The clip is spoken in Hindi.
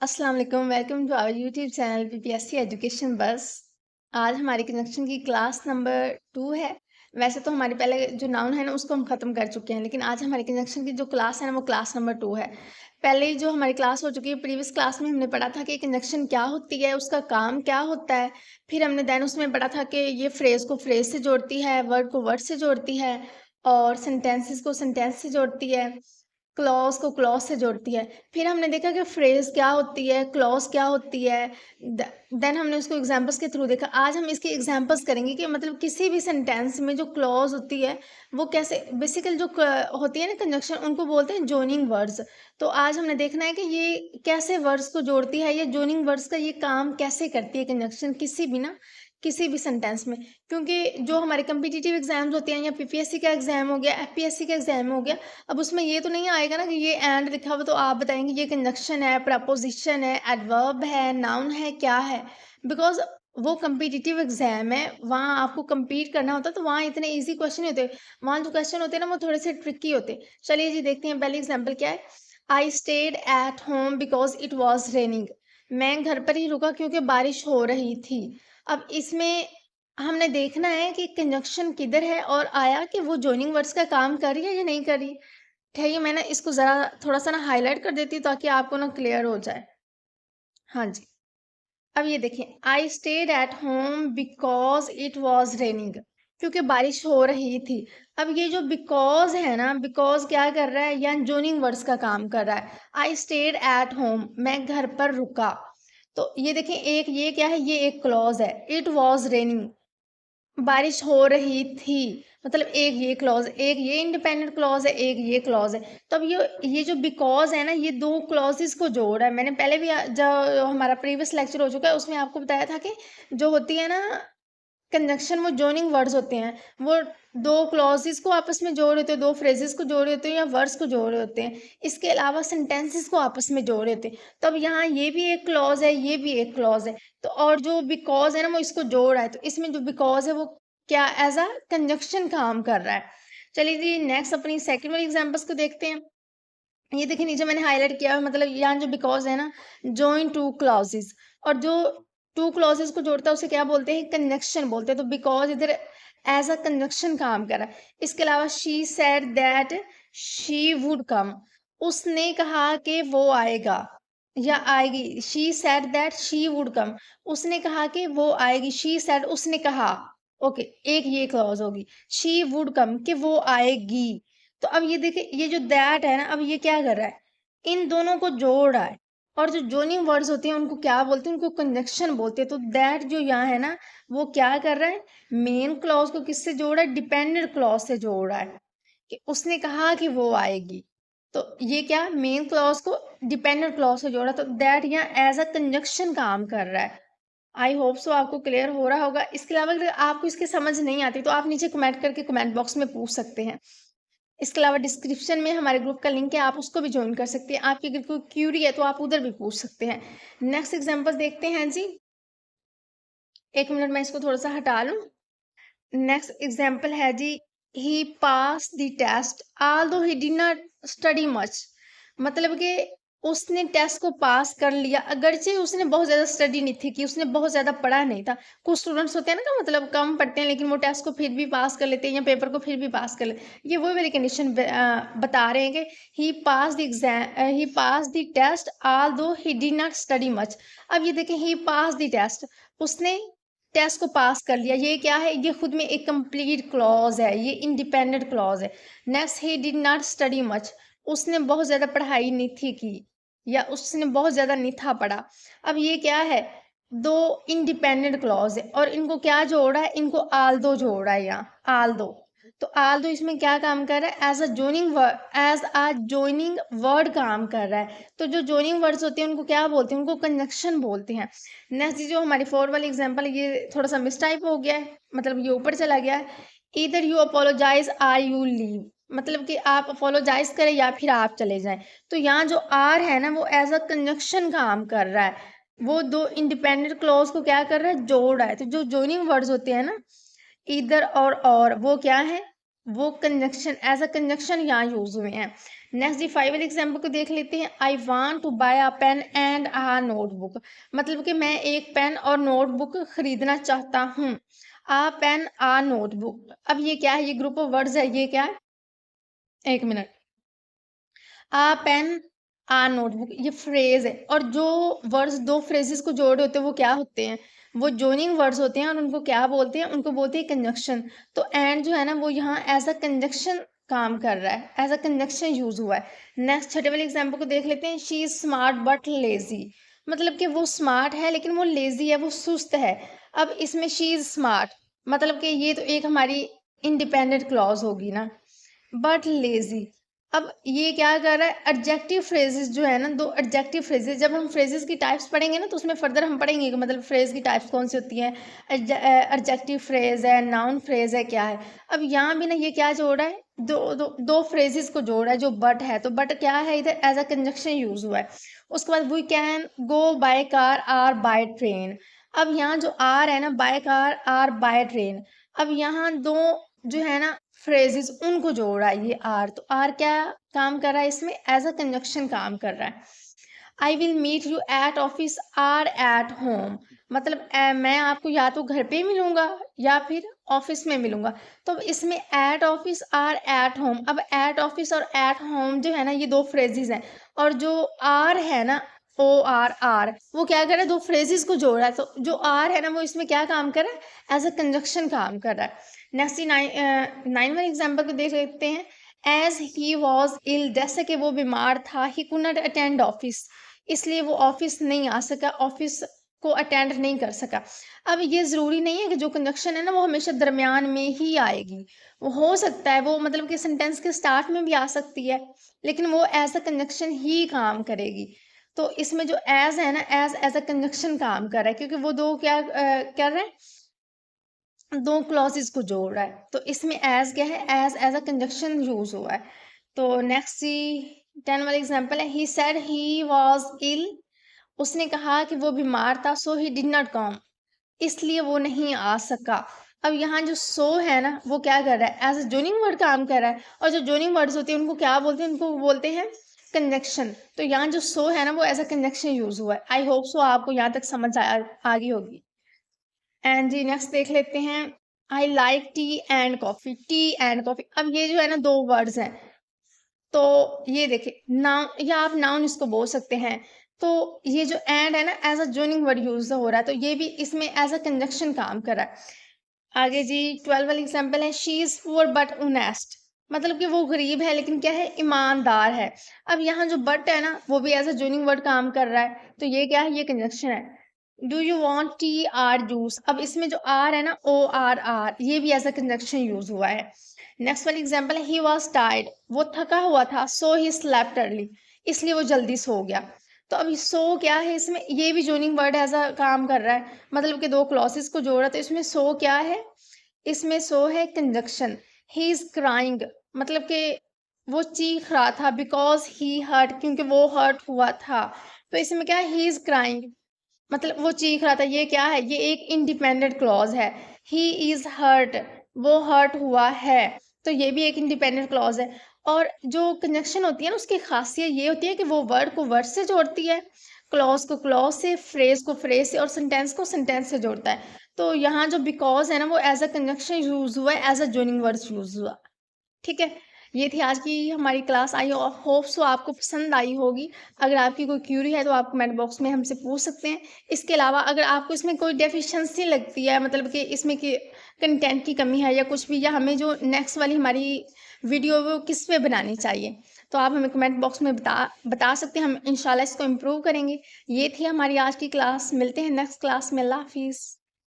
अस्सलाम वालेकुम, welcome to our YouTube channel PPSC education बस। आज हमारी कंजंक्शन की क्लास नंबर 2 है। वैसे तो हमारे पहले जो नाउन है ना उसको हम ख़त्म कर चुके हैं, लेकिन आज हमारी कंजंक्शन की जो क्लास है ना वो क्लास नंबर 2 है। पहले ही जो हमारी क्लास हो चुकी है, प्रीवियस क्लास में हमने पढ़ा था कि कंजंक्शन क्या होती है, उसका काम क्या होता है। फिर हमने देन उसमें पढ़ा था कि ये फ्रेज़ को फ्रेज़ से जोड़ती है, वर्ड को वर्ड से जोड़ती है और सेंटेंसेस को सेंटेंस से जोड़ती है। क्लॉज़ को क्लॉज़ से जोड़ती है। फिर हमने देखा कि फ्रेज़ क्या होती है, क्लॉज़ क्या होती है, द देन हमने उसको एग्ज़ाम्पल्स के थ्रू देखा। आज हम इसके एग्ज़ाम्पल्स करेंगे कि मतलब किसी भी सेंटेंस में जो क्लॉज़ होती है, वो कैसे बेसिकली जो क होती है ना कंजंक्शन, उनको बोलते हैं जॉइनिंग वर्ड्स। तो आज हमने देखना है कि ये कैसे वर्ड्स को जोड़ती है, या जॉइनिंग वर्ड्स का ये काम कैसे करती है कंजंक्शन किसी भी सेंटेंस में। क्योंकि जो हमारे कॉम्पिटिटिव एग्ज़ाम्स होते हैं, या पीपीएससी का एग्ज़ाम हो गया, एफपीएससी का एग्ज़ाम हो गया, अब उसमें ये तो नहीं आएगा ना कि ये एंड लिखा हुआ तो आप बताएँगे ये कंजंक्शन है, प्रपोज़िशन है, एडवर्ब है, नाउन है, क्या है? बिकॉज़ वो कॉम्पिटिटिव एग्ज़ाम है, वहाँ आपको कम्पीट करना होता है, तो वहाँ इतने ईज़ी क्वेश्चन नहीं होते। वहाँ जो क्वेश्चन होते हैं ना वो थोड़े से ट्रिकी होते हैं। चलिए जी देखते हैं, पहली एग्ज़ाम्पल क्या है? I stayed at home because it was raining. मैं घर पर ही रुका क्योंकि बारिश हो रही थी। अब इसमें हमने देखना है कि कंजंक्शन किधर है और आया कि वो जॉइनिंग वर्ड्स का काम कर रही है या नहीं कर रही। ठहरिए, मैं ना इसको ज़रा थोड़ा-सा ना हाइलाइट कर देती हूँ ताकि आपको ना क्लियर हो जाए। हाँ जी। अब ये देखिए, I stayed at home because it was raining, क्योंकि बारिश हो रही थी। अब ये जो बिकॉज़ है ना, बिकॉज़ क्या कर रहा है, या जॉइनिंग वर्ड्स का काम कर रहा है। आई स्टेड एट होम, मैं घर पर रुका। तो ये देखिए, एक ये क्या है, ये एक क्लॉज़ है। इट वाज़ रेनिंग, बारिश हो रही थी, मतलब एक ये क्लॉज़, एक ये इंडिपेंडेंट क्लॉज़ है, एक ये क्लॉज़ है। तो अब ये जो बिकॉज़ है ना, ये 2 क्लॉज़ेस को जोड़ रहा है। मैंने पहले भी जो हमारा प्रीवियस लेक्चर हो चुका है उसमें आपको बताया था कि जो होती है ना कंजंक्शन, वो जॉइनिंग वर्ड्स होते हैं। वो 2 क्लॉज़ेस को आपस में जोड़ रहे होते हैं, 2 फ्रेज़ेस को जोड़ रहे होते हैं, या वर्ड्स को जोड़ रहे होते हैं। इसके अलावा सेंटेंसेस को आपस में जोड़ रहे होते हैं। तो अब यहाँ ये भी एक क्लॉज़ है, ये भी एक क्लॉज़ है। तो और जो बिकॉज़ है ना वो इसको जोड़ रहा है। तो इसमें जो बिकॉज़ है वो क्या एज़ अ कंजंक्शन काम कर रहा है। चलिए जी, नेक्स्ट अपनी सेकंड वाली एग्ज़ाम्पल्स को देखते हैं। ये देखिए, नीचे मैंने हाइलाइट किया है, मतलब यहाँ जो बिकॉज़ है ना, जॉइन 2 क्लॉज़ेस, और जो 2 क्लॉज़ेस को जोड़ता है उसे क्या बोलते हैं, कंजंक्शन बोलते हैं। तो बिकॉज़ इधर एज़ अ कंजंक्शन काम कर रहा है। इसके अलावा she said that she would come, उसने कहा कि वो आएगा या आएगी। She said that she would come, उसने कहा कि वो आएगी। शी सेड, उसने कहा। ओके, एक ये क्लॉज़ होगी। शी वुड कम, कि वो आएगी। तो अब ये देखिए, ये जो दैट है ना, अब ये क्या कर रहा है, इन दोनों को जोड़ रहा है। और जो जॉइनिंग वर्ड्स होते हैं उनको क्या बोलते हैं, उनको कंजंक्शन बोलते हैं। तो दैट जो यहाँ है ना, वो क्या कर रहा है, मेन क्लॉज को किससे जोड़ रहा है, डिपेंडेंट क्लॉज से जोड़ रहा है कि उसने कहा कि वो आएगी। तो ये क्या, मेन क्लॉज को डिपेंडेंट क्लॉज से जोड़ा, तो दैट यहाँ एज अ कंजंक्शन काम कर रहा है। आई होप सो आपको क्लियर हो रहा होगा। इसके अलावा अगर आपको इसकी समझ नहीं आती तो आप नीचे कमेंट करके कमेंट बॉक्स में पूछ सकते हैं। इसके अलावा डिस्क्रिप्शन में हमारे ग्रुप का लिंक है, आप उसको भी ज्वाइन कर सकते हैं। आपकी अगर कोई क्यूरी है तो आप उधर भी पूछ सकते हैं। नेक्स्ट एग्जांपल देखते हैं जी। एक मिनट, मैं इसको थोड़ा सा हटा लूं। नेक्स्ट एग्जांपल है जी, he pass the test although he did not study much, मतलब कि उसने टेस्ट को पास कर लिया, अगरचे उसने बहुत ज़्यादा स्टडी नहीं थी, कि उसने बहुत ज़्यादा पढ़ा नहीं था। कुछ स्टूडेंट्स होते हैं ना, का मतलब कम पढ़ते हैं लेकिन वो टेस्ट को फिर भी पास कर लेते हैं, या पेपर को फिर भी पास कर लेते हैं। ये वही वाली कंडीशन बता रहे हैं कि he pass the exam, he pass the test although he did not study much. अब ये देखें, ही पास द टेस्ट, उसने टेस्ट को पास कर लिया, ये क्या है, ये खुद में एक कंप्लीट क्लॉज है, ये इंडिपेंडेंट क्लॉज है। Next, he did not study much, उसने बहुत ज़्यादा पढ़ाई नहीं थी की, या उसने बहुत ज़्यादा नहीं था पढ़ा। अब ये क्या है, दो इंडिपेंडेंट क्लॉज है, और इनको क्या जोड़ा है, इनको आल्दो जोड़ा है यहाँ, आल्दो। तो आल्दो इसमें क्या काम कर रहा है, एज अ जोइनिंग वर्ड काम कर रहा है। तो जो जोइनिंग वर्ड्स होते हैं उनको क्या बोलते हैं, उनको कंजंक्शन बोलते हैं। नेक्स्ट जो हमारी 4 वाली एग्जांपल है, ये थोड़ा सा मिसटाइप हो गया है, मतलब ये ऊपर चला गया है। Either you apologise or you leave, मतलब कि आप अपोलोजाइज करें या फिर आप चले जाएं। तो यहाँ जो आर है ना, वो एज अ कंजंक्शन काम कर रहा है। वो दो इंडिपेंडेंट क्लॉज को क्या कर रहा है, जोड़ रहा है। तो जो जॉइनिंग वर्ड्स होते हैं ना, ईदर और वो क्या है, वो कंजंक्शन, एज अ कंजंक्शन यहाँ यूज हुए हैं। नेक्स्ट जी 5 वाले एग्जाम्पल को देख लेते हैं। I want to buy a pen and a notebook, मतलब कि मैं एक पेन और नोटबुक खरीदना चाहता हूँ। आ पेन आ नोटबुक, अब ये क्या है, ये ग्रुप ऑफ वर्ड्स है, ये क्या है, एक मिनट, आ पेन आ नोटबुक, ये फ्रेज है। और जो वर्ड्स दो फ्रेजेस को जोड़े होते हैं वो क्या होते हैं, वो जॉइनिंग वर्ड्स होते हैं, और उनको क्या बोलते हैं, उनको बोलते हैं कंजक्शन। तो एंड जो है ना वो यहाँ एज अ कंजक्शन काम कर रहा है, एज अ कंजक्शन यूज हुआ है। नेक्स्ट छठे वाले एग्जाम्पल को देख लेते हैं। She is smart but lazy, मतलब कि वो स्मार्ट है लेकिन वो लेजी है, वो सुस्त है। अब इसमें शी इज स्मार्ट, मतलब कि ये तो एक हमारी इंडिपेंडेंट क्लॉज होगी ना, बट लेजी। अब ये क्या कर रहा है, एडजेक्टिव फ्रेजेस जो है ना, दो एडजेक्टिव फ्रेजेस, जब हम फ्रेजेस की टाइप्स पढ़ेंगे ना तो उसमें फर्दर हम पढ़ेंगे कि मतलब फ्रेज की टाइप्स कौन सी होती हैं, एडजेक्टिव फ्रेज है, नाउन फ्रेज है, क्या है। अब यहाँ भी ना ये क्या जोड़ रहा है, दो फ्रेजेस को जोड़ रहा है, जो बट है, तो बट क्या है इधर, एज अ कंजक्शन यूज हुआ है। उसके बाद we can go by car or by train. अब यहाँ जो आर है ना, by car or by train, अब यहाँ दो जो है ना फ्रेजेस उनको जोड़ रहा है ये आर, तो आर क्या काम कर रहा है इसमें, एज अ कंजक्शन काम कर रहा है। I will meet you at office or at home, मतलब मैं आपको या तो घर पे मिलूंगा या फिर ऑफिस में मिलूंगा। तो अब इसमें at office or at home, अब एट ऑफिस और एट होम जो है ना ये दो फ्रेजेस हैं, और जो आर है ना, ओ आर आर, वो क्या कर रहा है, दो फ्रेजेस को जोड़ रहा है। तो जो आर है ना वो इसमें क्या काम कर रहा है, एज अ कंजक्शन काम कर रहा है। नेक्स्ट 9 वाले एग्जाम्पल को देख लेते हैं। एज ही वॉज इल, जैसे कि वो बीमार था, he could not attend office, इसलिए वो ऑफिस नहीं आ सका, ऑफिस को अटेंड नहीं कर सका। अब ये ज़रूरी नहीं है कि जो कंजक्शन है ना वो हमेशा दरमियान में ही आएगी, वो हो सकता है वो मतलब कि सेंटेंस के स्टार्ट में भी आ सकती है, लेकिन वो एज अ कंजक्शन ही काम करेगी। तो इसमें जो एज है ना, एज अ कंजक्शन काम कर रहा है, क्योंकि वो दो क्या कर रहे हैं, दो क्लॉजेस को जोड़ रहा है। तो इसमें एज क्या है, एज अ कंजक्शन यूज हुआ है। तो नेक्स्ट सी 10 वाला एग्जांपल है। He said he was ill, उसने कहा कि वो बीमार था, सो ही डिड नॉट कम, इसलिए वो नहीं आ सका। अब यहाँ जो सो है ना वो क्या कर रहा है, एज अ जोइनिंग वर्ड काम कर रहा है, और जो जोइनिंग वर्ड्स होते हैं उनको क्या बोलते हैं, उनको बोलते हैं कंजक्शन। तो यहाँ जो सो है ना वो एज अ कंजक्शन यूज हुआ है। आई होप सो आपको यहाँ तक समझ आ गई होगी। एंड जी नेक्स्ट देख लेते हैं। I like T and coffee, T and coffee, अब ये जो है ना दो वर्ड्स हैं, तो ये देखिए नाउन, या आप नाउन इसको बोल सकते हैं। तो ये जो एंड है ना as a joining word use हो रहा है, तो ये भी इसमें एज अ कंजक्शन काम कर रहा है। आगे जी 12 वाली एग्जांपल है। She is poor but honest, मतलब कि वो गरीब है लेकिन क्या है, ईमानदार है। अब यहाँ जो बट है ना वो भी एज अ जोइनिंग वर्ड काम कर रहा है, तो ये क्या है, ये कंजक्शन है। Do you want T R juice, अब इसमें जो आर है ना, ओ आर आर, ये भी एज अ कंजक्शन यूज हुआ है। नेक्स्ट वाली एग्जांपल है। ही वॉज टायर्ड, वो थका हुआ था, सो ही स्लेप्ट अर्ली, इसलिए वो जल्दी सो गया। तो अभी सो क्या है इसमें, ये भी जोइनिंग वर्ड एज अ काम कर रहा है, मतलब कि दो क्लॉसेस को जोड़ा, तो इसमें सो क्या है, इसमें सो है कंजक्शन। ही इज क्राइंग, मतलब कि वो चीख रहा था, बिकॉज ही हर्ट, क्योंकि वो हर्ट हुआ था। तो इसमें क्या है, ही इज क्राइंग, मतलब वो चीख रहा था, ये क्या है, ये एक इंडिपेंडेंट क्लॉज है। ही इज हर्ट, वो हर्ट हुआ है, तो ये भी एक इंडिपेंडेंट क्लॉज है। और जो कंजक्शन होती है ना उसकी खासियत ये होती है कि वो वर्ड को वर्ड से जोड़ती है, क्लॉज को क्लॉज से, फ्रेज को फ्रेज से, और सेंटेंस को सेंटेंस से जोड़ता है। तो यहाँ जो बिकॉज है ना वो एज अ कंजक्शन यूज हुआ है, as a joining words use हुआ। ठीक है, ये थी आज की हमारी क्लास। आई होप सो आपको पसंद आई होगी। अगर आपकी कोई क्यूरी है तो आप कमेंट बॉक्स में हमसे पूछ सकते हैं। इसके अलावा अगर आपको इसमें कोई डेफिशिएंसी लगती है, मतलब कि इसमें कि कंटेंट की कमी है या कुछ भी, या हमें जो नेक्स्ट वाली हमारी वीडियो वो किस पे बनानी चाहिए, तो आप हमें कमेंट बॉक्स में बता सकते हैं। हम इंशाल्लाह इसको इम्प्रूव करेंगे। ये थी हमारी आज की क्लास। मिलते हैं नेक्स्ट क्लास में। अल्लाह हाफिज़।